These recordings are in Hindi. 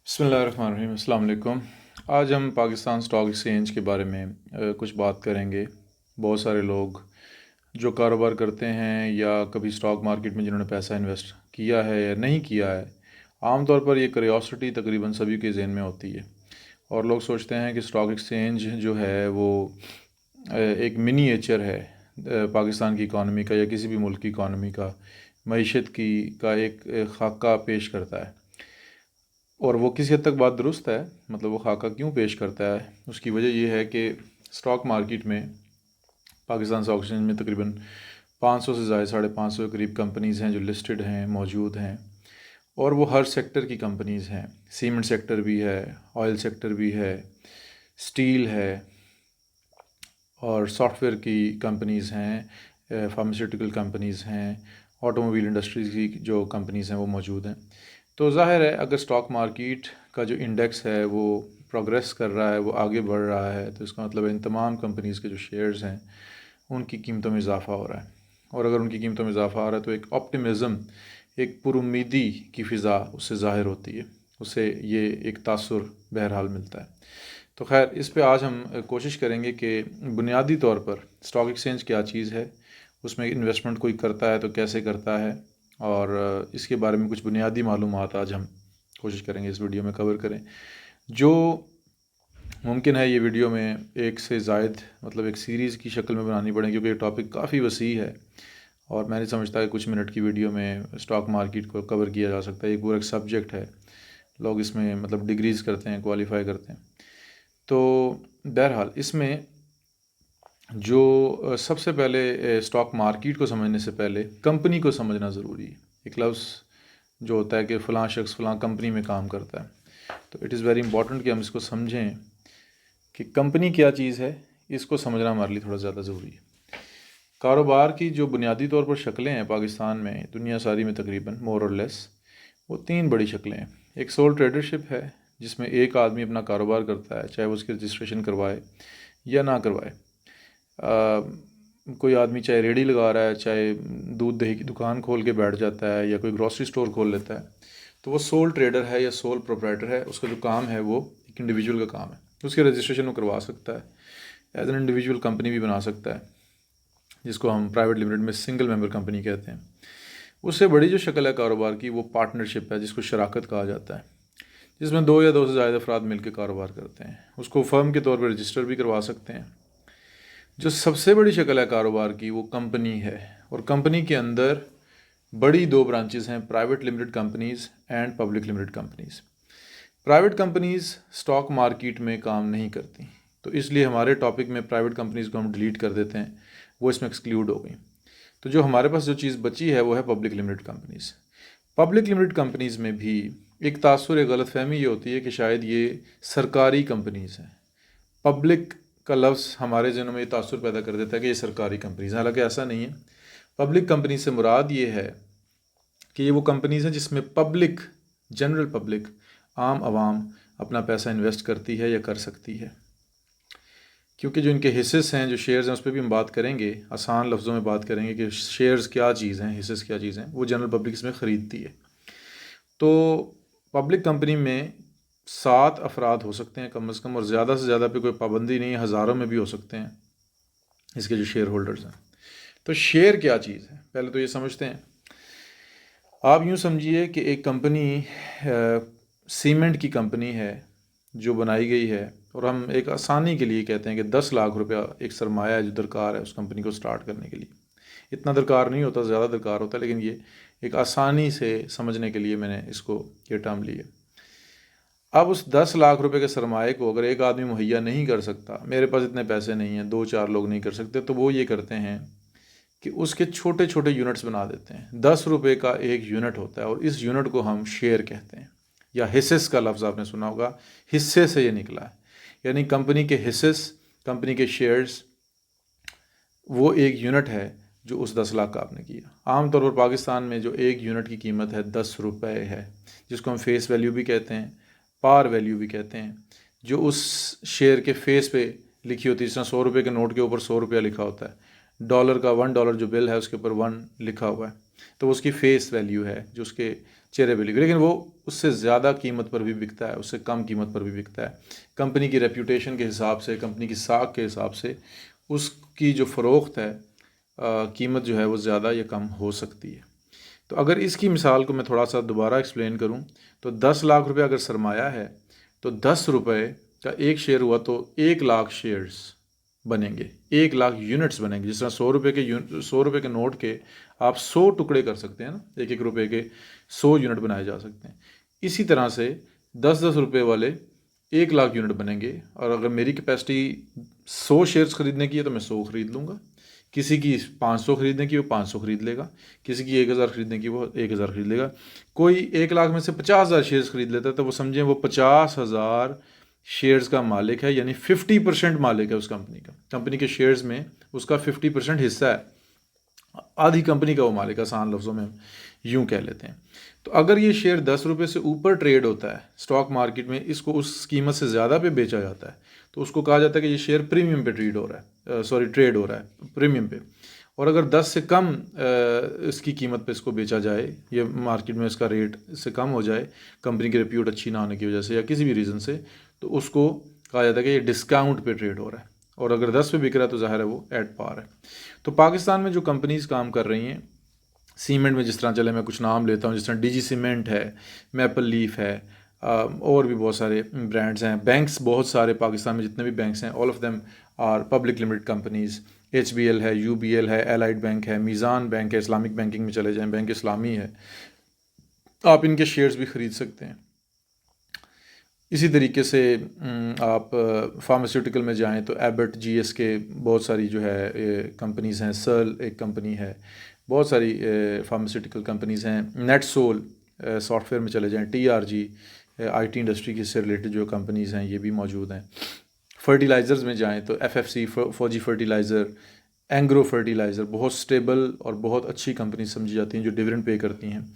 बिस्मिल्लाहिर्रहमानिर्रहीम, अस्सलाम वालेकुम। आज हम पाकिस्तान स्टॉक एक्सचेंज के बारे में कुछ बात करेंगे। बहुत सारे लोग जो कारोबार करते हैं या कभी स्टॉक मार्केट में जिन्होंने पैसा इन्वेस्ट किया है या नहीं किया है, आमतौर पर ये क्यूरियोसिटी तकरीबन सभी के जहन में होती है और लोग सोचते हैं कि स्टॉक एक्सचेंज जो है वो एक मिनीएचर है पाकिस्तान की इकॉनमी का या किसी भी मुल्क की इकॉनमी का, मईशत की का एक खाका पेश करता है। और वो किसी हद तक बात दुरुस्त है। मतलब वो खाका क्यों पेश करता है, उसकी वजह यह है कि स्टॉक मार्केट में, पाकिस्तान स्टॉक एक्सचेंज में तकरीबन 500 से ज़्यादा, 550 के करीब कंपनीज़ हैं जो लिस्टेड हैं, मौजूद हैं। और वो हर सेक्टर की कंपनीज़ हैं। सीमेंट सेक्टर भी है, ऑयल सेक्टर भी है, स्टील है, और सॉफ्टवेयर की कंपनीज़ हैं, फार्मास्यूटिकल कंपनीज़ हैं, ऑटोमोबाइल इंडस्ट्रीज़ की जो कंपनीज़ हैं वो मौजूद हैं। तो ज़ाहिर है अगर स्टॉक मार्केट का जो इंडेक्स है वो प्रोग्रेस कर रहा है, वो आगे बढ़ रहा है, तो इसका मतलब इन तमाम कंपनीज़ के जो शेयर्स हैं उनकी कीमतों में इजाफ़ा हो रहा है। और अगर उनकी कीमतों में इजाफ़ा आ रहा है तो एक ऑप्टिमिज़म, एक पुरुम्मीदी की फ़िज़ा उससे ज़ाहिर होती है, उससे ये एक तासुर बहरहाल मिलता है। तो खैर, इस पे आज हम कोशिश करेंगे कि बुनियादी तौर पर स्टॉक एक्सचेंज क्या चीज़ है, उसमें इन्वेस्टमेंट कोई करता है तो कैसे करता है, और इसके बारे में कुछ बुनियादी मालूमात आज हम कोशिश करेंगे इस वीडियो में कवर करें। जो मुमकिन है ये वीडियो में एक से ज़ायद, मतलब एक सीरीज़ की शक्ल में बनानी पड़े, क्योंकि ये टॉपिक काफ़ी वसी है और मैं नहीं समझता कि कुछ मिनट की वीडियो में स्टॉक मार्केट को कवर किया जा सकता है। ये पूरा एक सब्जेक्ट है, लोग इसमें मतलब डिग्रीज़ करते हैं, क्वालिफाई करते हैं। तो बहरहाल इसमें जो सबसे पहले स्टॉक मार्केट को समझने से पहले कंपनी को समझना ज़रूरी है। एक लफ्ज़ जो होता है कि फ़लाँ शख्स फ़लाँ कंपनी में काम करता है, तो इट इज़ वेरी इंपॉर्टेंट कि हम इसको समझें कि कंपनी क्या चीज़ है। इसको समझना हमारे लिए थोड़ा ज़्यादा ज़रूरी है। कारोबार की जो बुनियादी तौर पर शक्लें हैं पाकिस्तान में, दुनिया सारी में तकरीबन मोर और लेस, वो तीन बड़ी शक्लें हैं। एक सोल ट्रेडरशिप है, जिसमें एक आदमी अपना कारोबार करता है, चाहे वो उसकी रजिस्ट्रेशन करवाए या ना करवाए। कोई आदमी चाहे रेडी लगा रहा है, चाहे दूध दही की दुकान खोल के बैठ जाता है, या कोई ग्रॉसरी स्टोर खोल लेता है, तो वो सोल ट्रेडर है या सोल प्रोप्राइटर है। उसका जो काम है वो एक इंडिविजुअल का काम है। उसकी रजिस्ट्रेशन वो करवा सकता है, एज एन इंडिविजुअल कंपनी भी बना सकता है, जिसको हम प्राइवेट लिमिटेड में सिंगल मेंबर कंपनी कहते हैं। उससे बड़ी जो शक्ल है कारोबार की, वो पार्टनरशिप है, जिसको शराकत कहा जाता है, जिसमें दो या दो से ज़्यादा अफराद मिलकर कारोबार करते हैं। उसको फर्म के तौर पर रजिस्टर भी करवा सकते हैं। जो सबसे बड़ी शक्ल है कारोबार की, वो कंपनी है। और कंपनी के अंदर बड़ी दो ब्रांचेस हैं, private limited companies and public limited companies. Private companies stock market में काम नहीं करती, तो इसलिए हमारे टॉपिक में प्राइवेट कंपनीज़ को हम डिलीट कर देते हैं, वो इसमें एक्सक्लूड हो गई। तो जो हमारे पास जो चीज़ बची है वो है public limited companies. Public limited companies में भी एक तासुर, एक गलतफहमी ये होती है कि शायद ये सरकारी कंपनीज़ हैं। पब्लिक का लफ्ज़ हमारे जहनों में ये तासुर पैदा कर देता है कि ये सरकारी कंपनीज़ हैं, हालांकि ऐसा नहीं है। पब्लिक कंपनी से मुराद ये है कि ये वो कंपनीज़ हैं जिसमें पब्लिक, जनरल पब्लिक, आम आवाम अपना पैसा इन्वेस्ट करती है या कर सकती है। क्योंकि जो इनके हिस्सेस हैं, जो शेयर्स हैं, उस पर भी हम बात करेंगे, आसान लफ्ज़ों में बात करेंगे कि शेयर्स क्या चीज़ हैं, हिस्सेस क्या चीज़ हैं, वो जनरल पब्लिक इसमें ख़रीदती है। तो पब्लिक कंपनी में 7 अफराद हो सकते हैं कम से कम, और ज़्यादा से ज़्यादा पे कोई पाबंदी नहीं है, हज़ारों में भी हो सकते हैं इसके जो शेयर होल्डर्स हैं। तो शेयर क्या चीज़ है, पहले तो ये समझते हैं। आप यूँ समझिए कि एक कंपनी सीमेंट की कंपनी है जो बनाई गई है, और हम एक आसानी के लिए कहते हैं कि 10 लाख रुपया एक सरमाया है जो दरकार है उस कंपनी को स्टार्ट करने के लिए। इतना दरकार नहीं होता, ज़्यादा दरकार होता है, लेकिन ये एक आसानी से समझने के लिए मैंने इसको ये टर्म ली है। अब उस 10 लाख रुपए के सरमाए को अगर एक आदमी मुहैया नहीं कर सकता, मेरे पास इतने पैसे नहीं हैं, 2-4 लोग नहीं कर सकते, तो वो ये करते हैं कि उसके छोटे छोटे यूनिट्स बना देते हैं। 10 रुपये का एक यूनिट होता है और इस यूनिट को हम शेयर कहते हैं, या हिस्सेस का लफ्ज़ आपने सुना होगा, हिस्से से ये निकला है। यानी कंपनी के हिस्सेस, कंपनी के शेयर्स, वो एक यूनिट है जो उस 10 लाख का आपने किया। आमतौर पर पाकिस्तान में जो एक यूनिट की कीमत है 10 रुपये है, जिसको हम फेस वैल्यू भी कहते हैं, पार वैल्यू भी कहते हैं, जो उस शेयर के फेस पे लिखी होती है। जिस तरह 100 रुपये के नोट के ऊपर 100 रुपया लिखा होता है, डॉलर का $1 जो बिल है उसके ऊपर 1 लिखा हुआ है, तो उसकी फेस वैल्यू है, जो उसके चेहरे वैल्यू की, लेकिन वो उससे ज़्यादा कीमत पर भी बिकता है, उससे कम कीमत पर भी बिकता है। कंपनी की रेप्यूटेशन के हिसाब से, कंपनी की साख के हिसाब से उसकी जो फ़रोख्त है कीमत जो है वो ज़्यादा या कम हो सकती है। तो अगर इसकी मिसाल को मैं थोड़ा सा दोबारा एक्सप्लेन करूं तो 10 लाख रुपए अगर सरमाया है तो 10 रुपए का एक शेयर हुआ तो 1 लाख शेयर्स बनेंगे, 1 लाख यूनिट्स बनेंगे। जिस तरह 100 रुपये के नोट के आप 100 टुकड़े कर सकते हैं ना, एक एक रुपये के 100 यूनिट बनाए जा सकते हैं। इसी तरह से 10-10 रुपये वाले 1 लाख यूनिट बनेंगे। और अगर मेरी कैपेसिटी 100 शेयर्स खरीदने की है तो मैं 100 खरीद लूँगा, किसी की 500 खरीदने की वो 500 खरीद लेगा, किसी की 1000 खरीदने की वो 1000 खरीद लेगा। कोई 1 लाख में से 50,000 शेयर्स खरीद लेता है तो वो समझें वो 50,000 शेयर्स का मालिक है, यानी 50% मालिक है उस कंपनी का। कंपनी के शेयर्स में उसका 50% हिस्सा है, आधी कंपनी का वो मालिक, आसान लफ्ज़ों में यूँ कह लेते हैं। तो अगर ये शेयर 10 रुपये से ऊपर ट्रेड होता है स्टॉक मार्केट में, इसको उस कीमत से ज़्यादा पे बेचा जाता है तो उसको कहा जाता है कि ये शेयर प्रीमियम पे ट्रेड हो रहा है प्रीमियम पे। और अगर 10 से कम इसकी कीमत पे इसको बेचा जाए, ये मार्केट में इसका रेट इससे कम हो जाए कंपनी की रिप्यूट अच्छी ना होने की वजह से या किसी भी रीज़न से, तो उसको कहा जाता है कि ये डिस्काउंट पे ट्रेड हो रहा है। और अगर 10 पे बिक रहा है तो ज़ाहिर है वो एट पार है। तो पाकिस्तान में जो कंपनीज़ काम कर रही हैं सीमेंट में, जिस तरह चले मैं कुछ नाम लेता हूँ, जिस तरह डीजी सीमेंट है, मैपल लीफ है, और भी बहुत सारे ब्रांड्स हैं। बैंक्स बहुत सारे पाकिस्तान में जितने भी बैंक्स हैं all of them are public limited companies. HBL है, UBL है, एलाइड बैंक है, मीज़ान बैंक है, इस्लामिक बैंकिंग में चले जाएँ बैंक इस्लामी है, आप इनके शेयर्स भी ख़रीद सकते हैं। इसी तरीके से आप फार्मास्यूटिकल में जाएं तो एबट, GSK, बहुत सारी जो है कंपनीज़ हैं, सर्ल एक कंपनी है, बहुत सारी फार्मास्यूटिकल कंपनीज़ हैं। नेटसोल सॉफ्टवेयर में चले जाएं, TRG IT इंडस्ट्री की से रिलेटेड जो कंपनीज़ हैं ये भी मौजूद हैं। फर्टिलाइज़र्स में जाएं तो FFC फौजी फर्टिलाइज़र, एंग्रो फर्टिलाइज़र बहुत स्टेबल और बहुत अच्छी कंपनी समझी जाती हैं जो डिविडेंड पे करती हैं,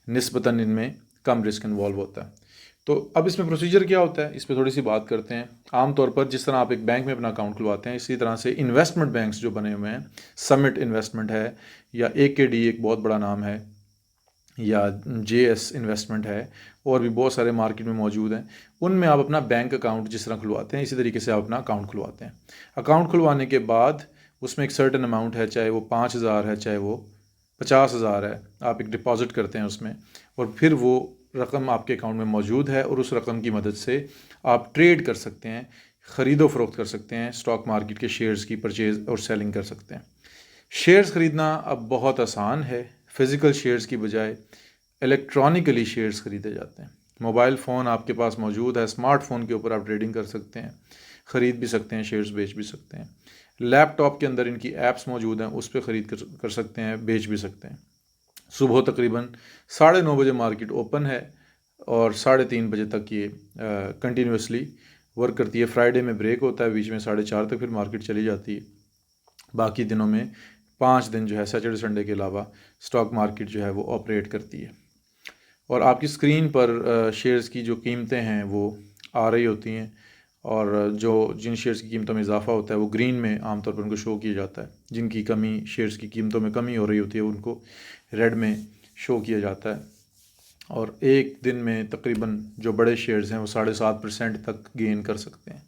निस्बतन इनमें कम रिस्क इन्वॉल्व होता है। तो अब इसमें प्रोसीजर क्या होता है, इस पर थोड़ी सी बात करते हैं। आमतौर पर जिस तरह आप एक बैंक में अपना अकाउंट खुलवाते हैं, इसी तरह से इन्वेस्टमेंट बैंक्स जो बने हुए हैं, समिट इन्वेस्टमेंट है या AKD एक बहुत बड़ा नाम है, या JS इन्वेस्टमेंट है, और भी बहुत सारे मार्केट में मौजूद हैं। उनमें आप अपना बैंक अकाउंट जिस तरह खुलवाते हैं इसी तरीके से आप अपना अकाउंट खुलवाते हैं। अकाउंट खुलवाने के बाद उसमें एक सर्टेन अमाउंट है, चाहे वो 5,000 है चाहे वो 50,000 है, आप एक डिपॉज़िट करते हैं उसमें, और फिर वो रकम आपके अकाउंट में मौजूद है और उस रकम की मदद से आप ट्रेड कर सकते हैं, ख़रीदो फ़रोख्त कर सकते हैं, स्टॉक मार्केट के शेयर्स की परचेज़ और सेलिंग कर सकते हैं। शेयर्स ख़रीदना अब बहुत आसान है, फ़िज़िकल शेयर्स की बजाय इलेक्ट्रॉनिकली शेयर्स ख़रीदे जाते हैं। मोबाइल फ़ोन आपके पास मौजूद है, स्मार्टफोन के ऊपर आप ट्रेडिंग कर सकते हैं, ख़रीद भी सकते हैं, शेयर्स बेच भी सकते हैं। लैपटॉप के अंदर इनकी ऐप्स मौजूद हैं, उस पर ख़रीद कर सकते हैं, बेच भी सकते हैं। सुबह तकरीबन 9:30 बजे मार्केट ओपन है और 3:30 बजे तक ये कंटिन्यूसली वर्क करती है। फ्राइडे में ब्रेक होता है, बीच में 4:30 तक फिर मार्केट चली जाती है। बाकी दिनों में 5 दिन जो है सैटरडे संडे के अलावा स्टॉक मार्केट जो है वो ऑपरेट करती है। और आपकी स्क्रीन पर शेयर्स की जो कीमतें हैं वो आ रही होती हैं, और जो जिन शेयर्स की कीमतों में इजाफा होता है वो ग्रीन में आमतौर पर उनको शो किया जाता है, जिनकी कमी शेयर्स की कीमतों में कमी हो रही होती है उनको रेड में शो किया जाता है। और एक दिन में तकरीबन जो बड़े शेयर्स हैं वो 7.5% तक गेन कर सकते हैं।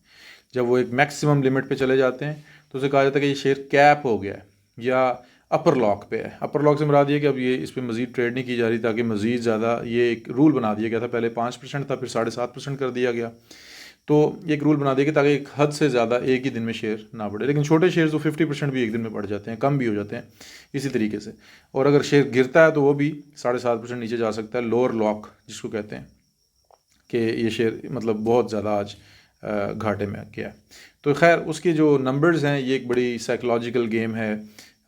जब वो एक मैक्सिमम लिमिट पे चले जाते हैं तो उसे कहा जाता है कि ये शेयर कैप हो गया है या अपर लॉक पे है। अपर लॉक से मुराद ये कि अब ये इस पर मज़ीद ट्रेड नहीं की जा रही, ताकि मज़ीद ज़्यादा, ये एक रूल बना दिया गया था, पहले 5% था फिर 7.5% कर दिया गया। तो एक रूल बना देगा ताकि एक हद से ज़्यादा एक ही दिन में शेयर ना बढ़े। लेकिन छोटे शेयर तो 50% भी एक दिन में बढ़ जाते हैं, कम भी हो जाते हैं इसी तरीके से। और अगर शेयर गिरता है तो वो भी 7.5% नीचे जा सकता है, लोअर लॉक जिसको कहते हैं, कि ये शेयर मतलब बहुत ज़्यादा आज घाटे में गया। तो खैर उसके जो नंबर्स हैं ये एक बड़ी साइकोलॉजिकल गेम है,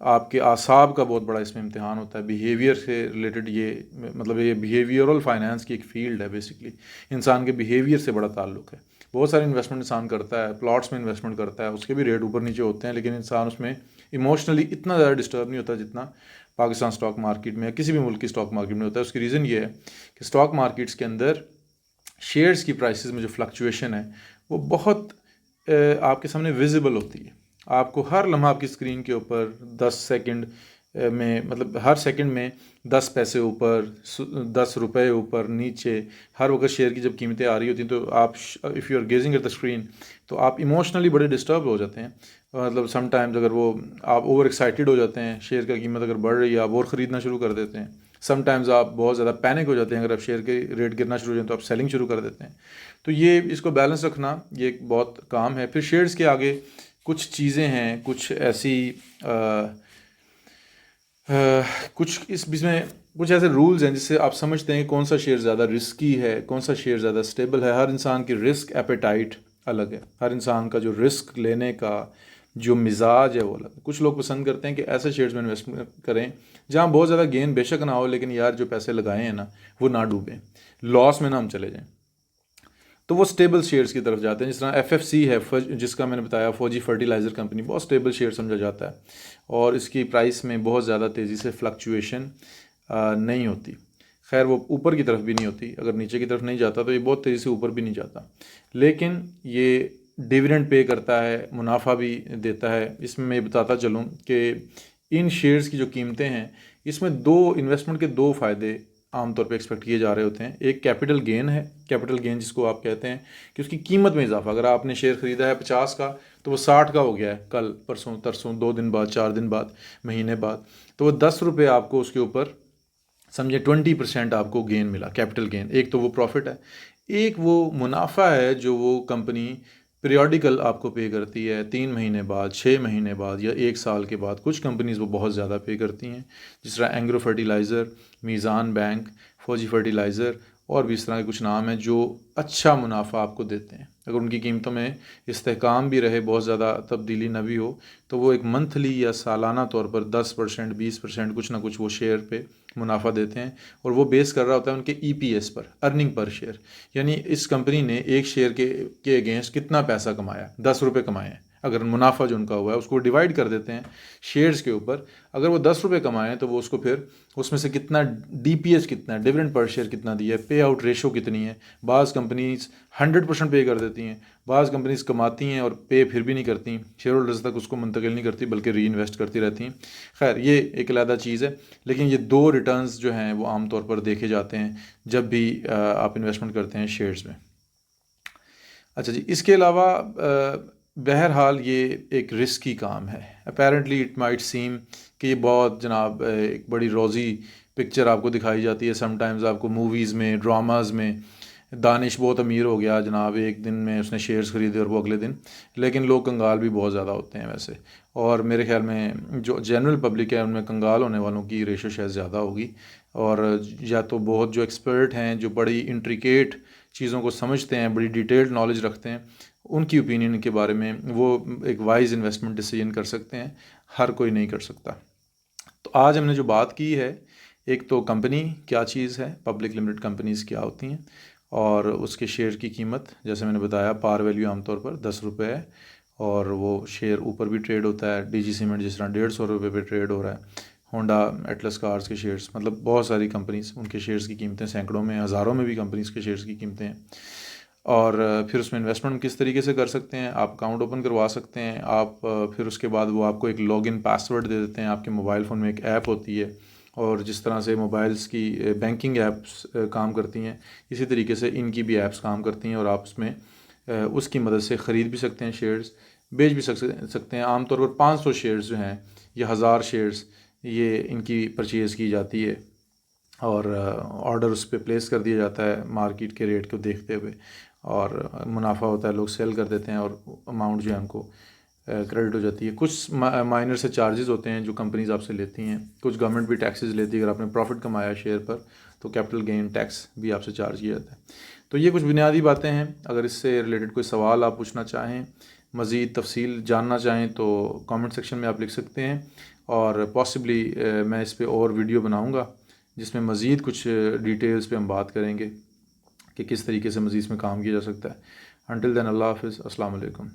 आपके आसाब का बहुत बड़ा इसमें इम्तिहान होता है, बिहेवियर से रिलेटेड। ये मतलब ये बिहेवियरल फाइनेंस की एक फ़ील्ड है, बेसिकली इंसान के बिहेवियर से बड़ा ताल्लुक़ है। बहुत सारे इन्वेस्टमेंट इंसान करता है, प्लॉट्स में इन्वेस्टमेंट करता है, उसके भी रेट ऊपर नीचे होते हैं, लेकिन इंसान उसमें इमोशनली इतना ज़्यादा डिस्टर्ब नहीं होता जितना पाकिस्तान स्टॉक मार्केट में या किसी भी मुल्क की स्टॉक मार्केट में होता है। उसकी रीज़न ये है कि स्टॉक मार्केट्स के अंदर शेयर्स की प्राइसेस में जो फ्लक्चुएशन है वो बहुत आपके सामने विजिबल होती है। आपको हर लम्हा आपकी स्क्रीन के ऊपर 10 सेकंड में मतलब हर सेकंड में 10 पैसे ऊपर 10 रुपए ऊपर नीचे हर वक्त शेयर की जब कीमतें आ रही होती हैं तो आप if you are gazing at the screen तो आप इमोशनली बड़े डिस्टर्ब हो जाते हैं। मतलब समटाइम्स अगर वो आप ओवर एक्साइटेड हो जाते हैं, शेयर का कीमत अगर बढ़ रही है आप और ख़रीदना शुरू कर देते हैं। समटाइम्स आप बहुत ज़्यादा पैनिक हो जाते हैं, अगर आप शेयर के रेट गिरना शुरू हो जाए तो आप सेलिंग शुरू कर देते हैं। तो ये इसको बैलेंस रखना ये एक बहुत काम है। फिर शेयर्स के आगे कुछ चीज़ें हैं, कुछ ऐसी कुछ इसमें कुछ ऐसे रूल्स हैं जिससे आप समझते हैं कौन सा शेयर ज़्यादा रिस्की है, कौन सा शेयर ज़्यादा स्टेबल है। हर इंसान की रिस्क एपेटाइट अलग है, हर इंसान का जो रिस्क लेने का जो मिजाज है वो अलग है। कुछ लोग पसंद करते हैं कि ऐसे शेयर्स में इन्वेस्टमेंट करें जहाँ बहुत ज़्यादा गेन बेशक ना हो, लेकिन यार जो पैसे लगाए हैं ना वो ना डूबें, लॉस में ना हम चले जाएं, तो वो स्टेबल शेयर्स की तरफ जाते हैं। जिस तरह एफएफसी है जिसका मैंने बताया, फौजी फर्टिलाइज़र कंपनी, बहुत स्टेबल शेयर समझा जाता है और इसकी प्राइस में बहुत ज़्यादा तेज़ी से फ्लक्चुएशन नहीं होती। खैर वो ऊपर की तरफ भी नहीं होती, अगर नीचे की तरफ नहीं जाता तो ये बहुत तेज़ी से ऊपर भी नहीं जाता, लेकिन ये डिविडेंड पे करता है, मुनाफा भी देता है। इसमें मैं बताता चलूँ कि इन शेयर्स की जो कीमतें हैं इसमें दो इन्वेस्टमेंट के दो फ़ायदे आमतौर पे एक्सपेक्ट किए जा रहे होते हैं। एक कैपिटल गेन है, कैपिटल गेन जिसको आप कहते हैं कि उसकी कीमत में इजाफा। अगर आपने शेयर ख़रीदा है 50 का तो वो 60 का हो गया है कल परसों तरसों 2 दिन बाद 4 दिन बाद महीने बाद, तो वो 10 रुपये आपको उसके ऊपर समझे 20% आपको गेन मिला, कैपिटल गेन। एक तो वो प्रॉफिट है, एक वो मुनाफा है जो वो कंपनी पीरियोडिकल आपको पे करती है 3 महीने बाद, 6 महीने बाद या 1 साल के बाद। कुछ कंपनीज़ वो बहुत ज़्यादा पे करती हैं, जिस तरह एंग्रो फर्टिलाइज़र, मीज़ान बैंक, फौजी फर्टिलाइज़र और भी इस तरह के कुछ नाम हैं जो अच्छा मुनाफा आपको देते हैं। अगर उनकी कीमतों में इस्तेहकाम भी रहे, बहुत ज़्यादा तब्दीली ना भी हो, तो वो एक मंथली या सालाना तौर पर 10% 20% कुछ ना कुछ वो शेयर पे मुनाफा देते हैं। और वो बेस कर रहा होता है उनके ईपीएस पर, अर्निंग पर शेयर, यानी इस कंपनी ने एक शेयर के अगेंस्ट कितना पैसा कमाया, 10 रुपये कमाए हैं। अगर मुनाफा जो उनका हुआ है उसको डिवाइड कर देते हैं शेयर्स के ऊपर, अगर वो 10 रुपये कमाएँ तो वो उसको फिर उसमें से कितना डीपीएस कितना है, डिविडेंड पर शेयर कितना दिया है, पे आउट रेशो कितनी है। बाज़ कंपनीज 100% पे कर देती हैं, बाज़ कंपनीज कमाती हैं और पे फिर भी नहीं करती, शेयर होल्डर्स तक उसको मुंतकिल नहीं करती बल्कि री इन्वेस्ट करती रहती हैं। खैर ये एक अलग चीज़ है, लेकिन ये दो रिटर्न्स जो हैं वो आमतौर पर देखे जाते हैं जब भी आप इन्वेस्टमेंट करते हैं शेयर्स में। अच्छा जी, इसके अलावा बहरहाल ये एक रिस्की काम है। अपेरेंटली इट माइट सीम कि ये बहुत जनाब एक बड़ी रोज़ी पिक्चर आपको दिखाई जाती है। समटाइम्स आपको मूवीज़ में, ड्रामाज़ में दानिश बहुत अमीर हो गया जनाब, एक दिन में उसने शेयर्स ख़रीदे और वो अगले दिन, लेकिन लोग कंगाल भी बहुत ज़्यादा होते हैं वैसे। और मेरे ख्याल में जो जनरल पब्लिक है उनमें कंगाल होने वालों की रेशो शायद ज़्यादा होगी। और या तो बहुत जो एक्सपर्ट हैं, जो बड़ी इंट्रिकेट चीज़ों को समझते हैं, बड़ी डिटेल्ड नॉलेज रखते हैं, उनकी ओपिनियन के बारे में वो एक वाइज इन्वेस्टमेंट डिसीजन कर सकते हैं, हर कोई नहीं कर सकता। तो आज हमने जो बात की है, एक तो कंपनी क्या चीज़ है, पब्लिक लिमिटेड कंपनीज़ क्या होती हैं, और उसके शेयर की कीमत जैसे मैंने बताया पार वैल्यू आमतौर पर 10 रुपये है, और वो शेयर ऊपर भी ट्रेड होता है। डीजी सीमेंट जिस तरह 150 रुपये पे ट्रेड हो रहा है, होंडा एटलस कार्स के शेयर्स, मतलब बहुत सारी कंपनीज उनके शेयर्स की कीमतें सैकड़ों में, हज़ारों में भी कंपनीज के शेयर्स की कीमतें हैं। और फिर उसमें इन्वेस्टमेंट किस तरीके से कर सकते हैं, आप अकाउंट ओपन करवा सकते हैं आप, फिर उसके बाद वो आपको एक लॉगिन पासवर्ड दे देते हैं। आपके मोबाइल फ़ोन में एक ऐप होती है, और जिस तरह से मोबाइल्स की बैंकिंग ऐप्स काम करती हैं, इसी तरीके से इनकी भी ऐप्स काम करती हैं, और आप उसमें उसकी मदद से ख़रीद भी सकते हैं शेयर्स, बेच भी सकते हैं। आमतौर पर 500 शेयर्स जो हैं या 1000 शेयर्स ये इनकी परचेज़ की जाती है, और ऑर्डर उस पर प्लेस कर दिया जाता है मार्केट के रेट को देखते हुए, और मुनाफा होता है, लोग सेल कर देते हैं और अमाउंट जो है उनको क्रेडिट हो जाती है। कुछ माइनर से चार्जेस होते हैं जो कंपनीज आपसे लेती हैं, कुछ गवर्नमेंट भी टैक्सेस लेती है। अगर आपने प्रॉफिट कमाया शेयर पर तो कैपिटल गेन टैक्स भी आपसे चार्ज किया जाता है। तो ये कुछ बुनियादी बातें हैं। अगर इससे रिलेटेड कोई सवाल आप पूछना चाहें, मज़ीद तफसील जानना चाहें तो कमेंट सेक्शन में आप लिख सकते हैं, और पॉसिबली मैं इस पर और वीडियो बनाऊँगा जिसमें मज़ीद कुछ डिटेल्स पे हम बात करेंगे कि किस तरीके से मज़ीद में काम किया जा सकता है। अंटिल देन अल्लाह हाफ़िज़, अस्सलाम वालेकुम।